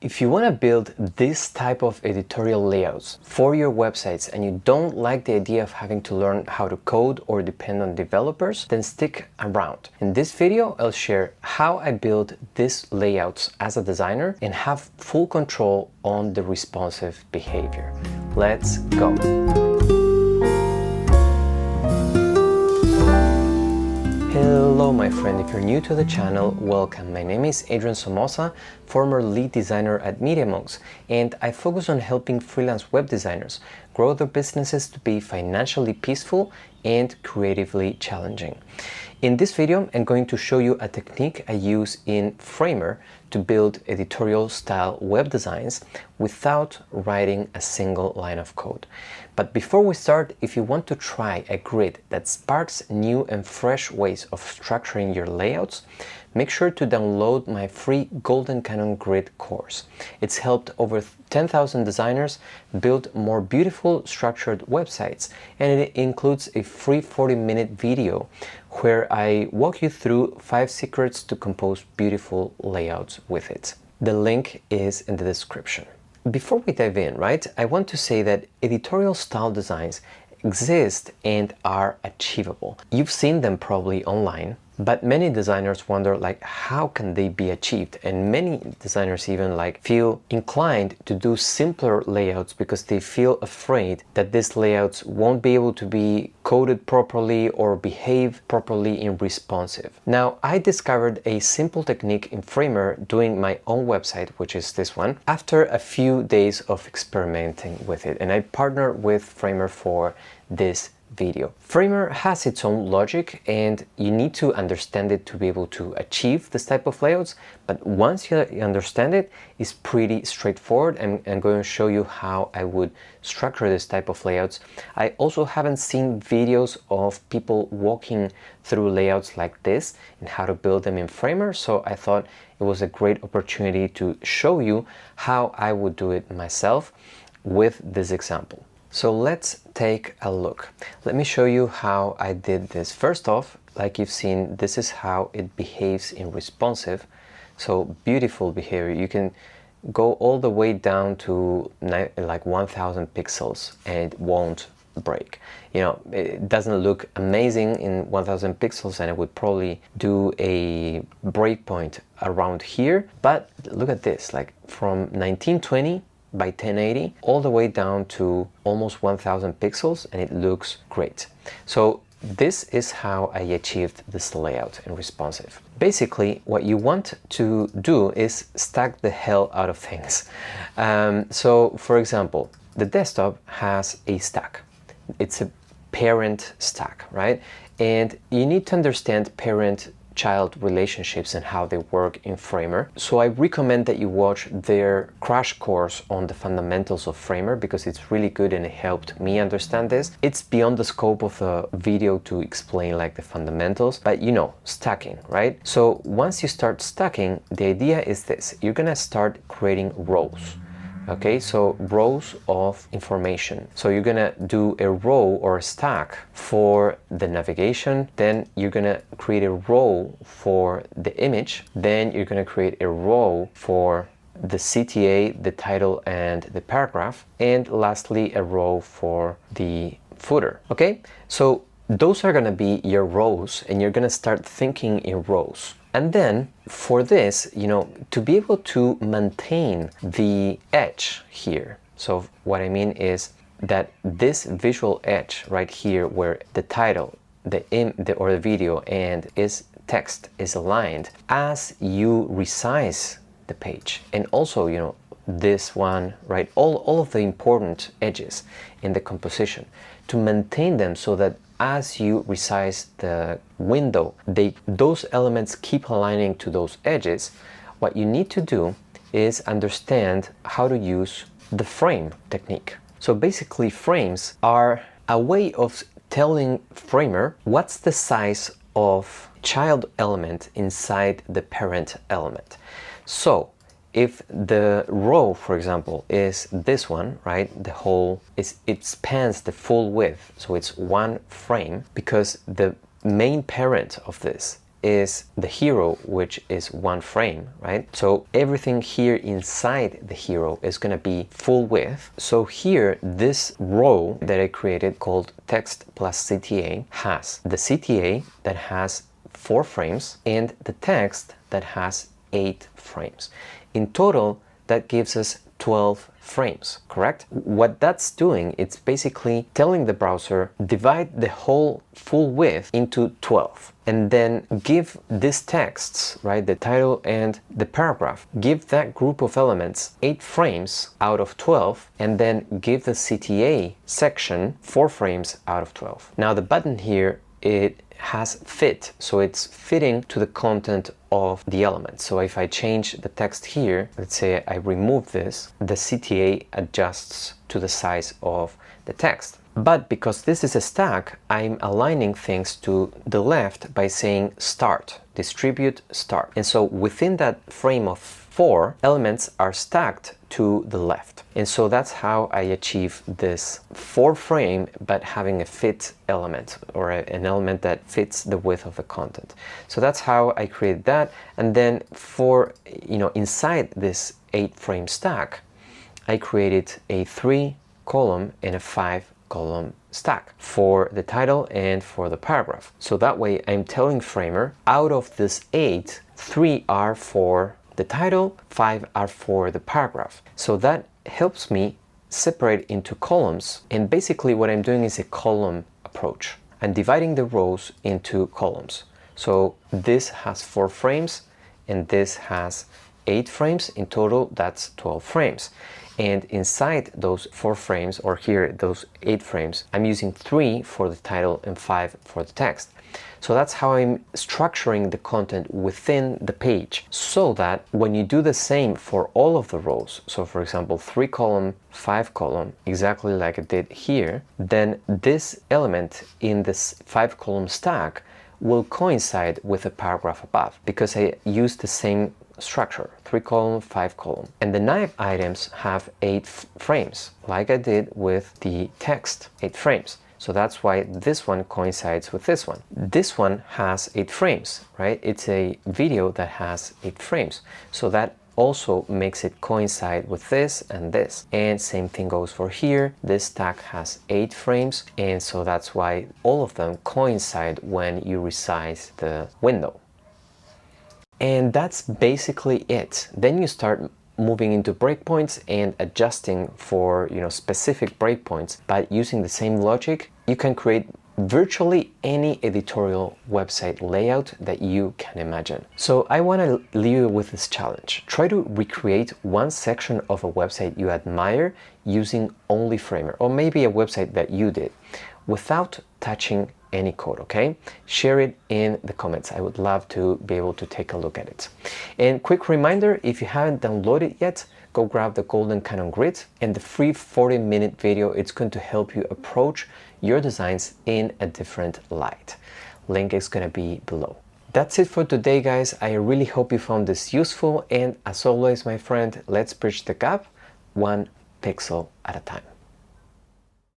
If you want to build this type of editorial layouts for your websites and you don't like the idea of having to learn how to code or depend on developers, then stick around. In this video, I'll share how I build these layouts as a designer and have full control on the responsive behavior. Let's go. Hello my friend, if you're new to the channel, welcome. My name is Adrian Somoza, former lead designer at MediaMonks, and I focus on helping freelance web designers grow their businesses to be financially peaceful and creatively challenging. In this video, I'm going to show you a technique I use in Framer to build editorial style web designs without writing a single line of code. But before we start, if you want to try a grid that sparks new and fresh ways of structuring your layouts, make sure to download my free Golden Canon Grid course. It's helped over 10,000 designers build more beautiful structured websites, and it includes a free 40-minute video where I walk you through 5 secrets to compose beautiful layouts with it. The link is in the description. Before we dive in, I want to say that editorial style designs exist and are achievable. You've seen them probably online, but many designers wonder how can they be achieved, and many designers even feel inclined to do simpler layouts because they feel afraid that these layouts won't be able to be coded properly or behave properly in responsive. Now, I discovered a simple technique in Framer doing my own website, which is this one, after a few days of experimenting with it, and I partnered with Framer for this video. Framer has its own logic and you need to understand it to be able to achieve this type of layouts, but once you understand it, it's pretty straightforward. I'm going to show you how I would structure this type of layouts. I also haven't seen videos of people walking through layouts like this and how to build them in Framer, so I thought it was a great opportunity to show you how I would do it myself with this example. So let's take a look. Let me show you how I did this. First off, like you've seen, this is how it behaves in responsive. So beautiful behavior. You can go all the way down to 1000 pixels and it won't break. You know, it doesn't look amazing in 1000 pixels and I would probably do a breakpoint around here. But look at this, from 1920 by 1080 all the way down to almost 1000 pixels, and it looks great. So this is how I achieved this layout in responsive. Basically, what you want to do is stack the hell out of things. So for example, the desktop has a stack. It's a parent stack, right? And you need to understand parent-child relationships and how they work in Framer. So I recommend that you watch their crash course on the fundamentals of Framer because it's really good and it helped me understand this. It's beyond the scope of the video to explain the fundamentals, but you know, stacking, right? So once you start stacking, the idea is this: you're gonna start creating rows. Okay, so rows of information. So you're gonna do a row or a stack for the navigation, then you're gonna create a row for the image, then you're gonna create a row for the CTA, the title and the paragraph, and lastly a row for the footer. Okay, so those are gonna be your rows and you're gonna start thinking in rows. And then for this, to be able to maintain the edge here. So what I mean is that this visual edge right here where the title, or the video and its text is aligned as you resize the page. And also, this one, right? All of the important edges in the composition, to maintain them so that as you resize the window, those elements keep aligning to those edges. What you need to do is understand how to use the frame technique. So basically, frames are a way of telling Framer what's the size of child element inside the parent element. So if the row, for example, is this one, right? It spans the full width, so it's one frame, because the main parent of this is the hero, which is one frame, right? So everything here inside the hero is going to be full width. So here, this row that I created called text plus CTA has the CTA that has 4 frames and the text that has 8 frames. In total, that gives us 12 frames, correct? What that's doing, it's basically telling the browser, divide the whole full width into 12 and then give these texts, right, the title and the paragraph, give that group of elements 8 frames out of 12 and then give the CTA section 4 frames out of 12. Now the button here, it has fit, so it's fitting to the content of the element. So if I change the text here, let's say I remove this, the CTA adjusts to the size of the text. But because this is a stack, I'm aligning things to the left by saying start, distribute start. And so within that frame of 4, elements are stacked to the left. And so that's how I achieve this 4 frame, but having a fit element, or an element that fits the width of the content. So that's how I created that. And then for, inside this 8 frame stack, I created a 3 column and a 5 column stack for the title and for the paragraph. So that way I'm telling Framer, out of this 8, 3 are for the title, 5 are for the paragraph. So that helps me separate into columns. And basically what I'm doing is a column approach. I'm dividing the rows into columns. So this has 4 frames and this has 8 frames. In total, that's 12 frames. And inside those 4 frames, or here, those 8 frames, I'm using 3 for the title and 5 for the text. So that's how I'm structuring the content within the page, so that when you do the same for all of the rows, so for example 3 column, 5 column, exactly like I did here, then this element in this 5 column stack will coincide with the paragraph above, because I use the same structure, 3 column, 5 column. And the knife items have 8 frames, like I did with the text, 8 frames. So that's why this one coincides with this one. This one has 8 frames, right? It's a video that has 8 frames. So that also makes it coincide with this and this. And same thing goes for here. This stack has 8 frames. And so that's why all of them coincide when you resize the window. And that's basically it. Then you start moving into breakpoints and adjusting for specific breakpoints. But using the same logic, you can create virtually any editorial website layout that you can imagine. So I want to leave you with this challenge. Try to recreate one section of a website you admire using only Framer, or maybe a website that you did, without touching any code, okay? Share it in the comments. I would love to be able to take a look at it. And quick reminder, if you haven't downloaded yet, go grab the golden Canon grid and the free 40-minute video. It's going to help you approach your designs in a different light. Link is going to be below. That's it for today, guys. I really hope you found this useful. And as always, my friend, let's bridge the gap 1 pixel at a time.